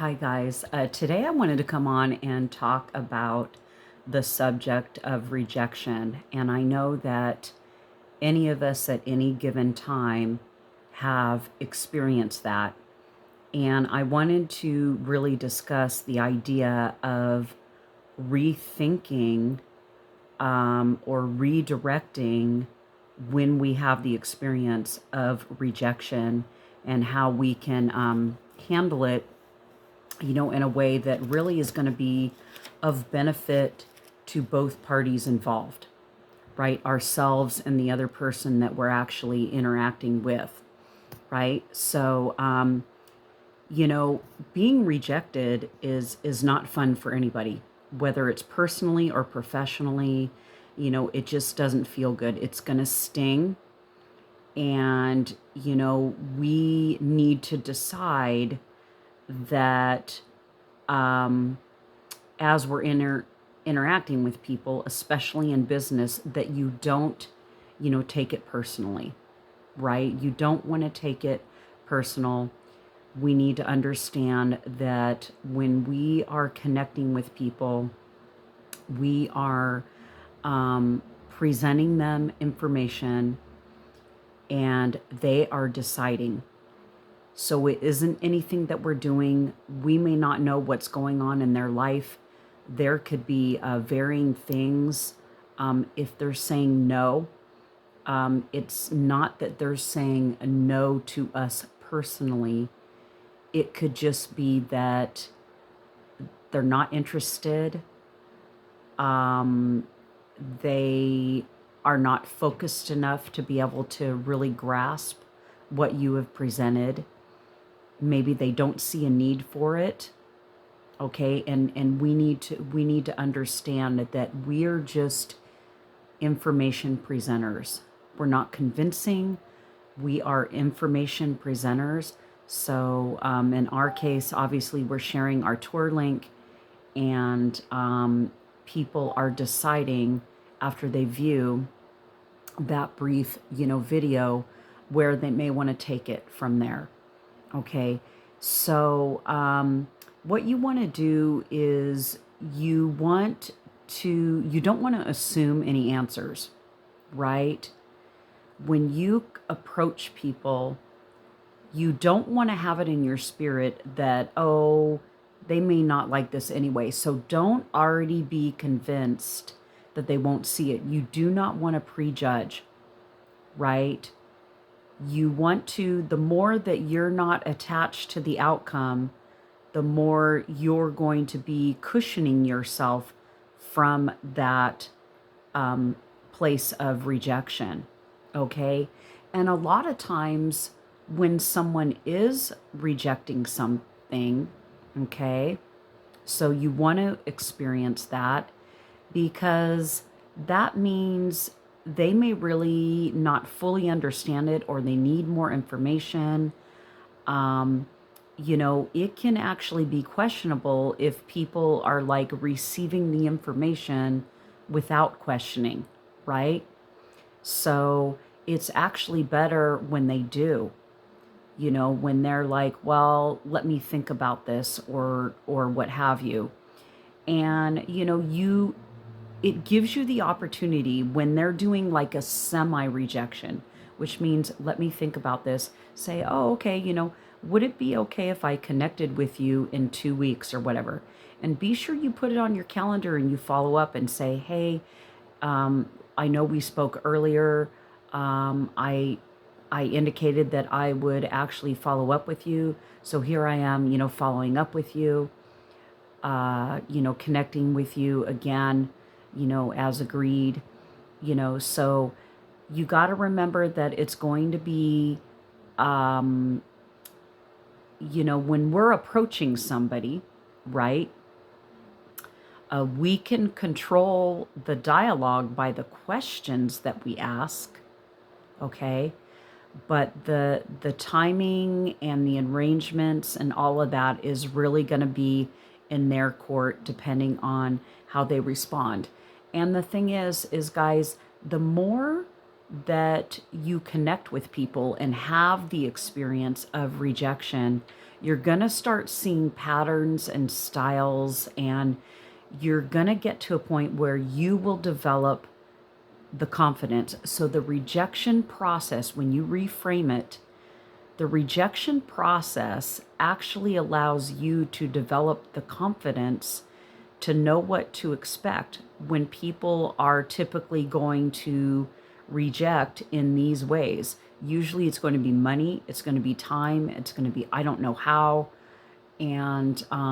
Hi, guys. Today I wanted to come on and talk about the subject of rejection. And I know that any of us at any given time have experienced that. And I wanted to really discuss the idea of rethinking or redirecting when we have the experience of rejection and how we can handle it in a way that really is going to be of benefit to both parties involved, right? Ourselves and the other person that we're actually interacting with, right? So, being rejected is not fun for anybody, whether it's personally or professionally. It just doesn't feel good. It's going to sting, and we need to decide that um, as we're interacting with people, especially in business, that you don't, take it personally, right? You don't want to take it personal. We need to understand that when we are connecting with people, we are presenting them information and they are deciding. So it isn't anything that we're doing. We may not know what's going on in their life. There could be varying things. If they're saying no, it's not that they're saying no to us personally. It could just be that they're not interested. Um, they are not focused enough to be able to really grasp what you have presented. Maybe they don't see a need for it. Okay, and we need to understand that we're just information presenters. We're not convincing. We are information presenters. So in our case, obviously, we're sharing our tour link, and people are deciding after they view that brief, video, where they may want to take it from there. Okay, so what you want to do is you don't want to assume any answers, right? When you approach people, you don't want to have it in your spirit that, oh, they may not like this anyway. So don't already be convinced that they won't see it. You do not want to prejudge, right? You want to, the more that you're not attached to the outcome, the more you're going to be cushioning yourself from that place of rejection. Okay. And a lot of times when someone is rejecting something, okay, so you want to experience that because that means they may really not fully understand it or they need more information. Um, it can actually be questionable if people are like receiving the information without questioning, right? So it's actually better when they do, when they're like, well, let me think about this or what have you. And it gives you the opportunity when they're doing like a semi rejection, which means let me think about this, say, oh, okay, would it be okay if I connected with you in 2 weeks or whatever? And be sure you put it on your calendar and you follow up and say, hey, I know we spoke earlier. I indicated that I would actually follow up with you. So here I am, following up with you, connecting with you again, as agreed, so you got to remember that it's going to be, um, when we're approaching somebody, right? We can control the dialogue by the questions that we ask, okay? But the timing and the arrangements and all of that is really going to be in their court depending on how they respond. And the thing is guys, the more that you connect with people and have the experience of rejection, You're going to start seeing patterns and styles, and you're going to get to a point where you will develop the confidence. So the rejection process, when you reframe it, the rejection process actually allows you to develop the confidence to know what to expect when people are typically going to reject in these ways. Usually it's going to be money, it's going to be time, it's going to be I don't know how. And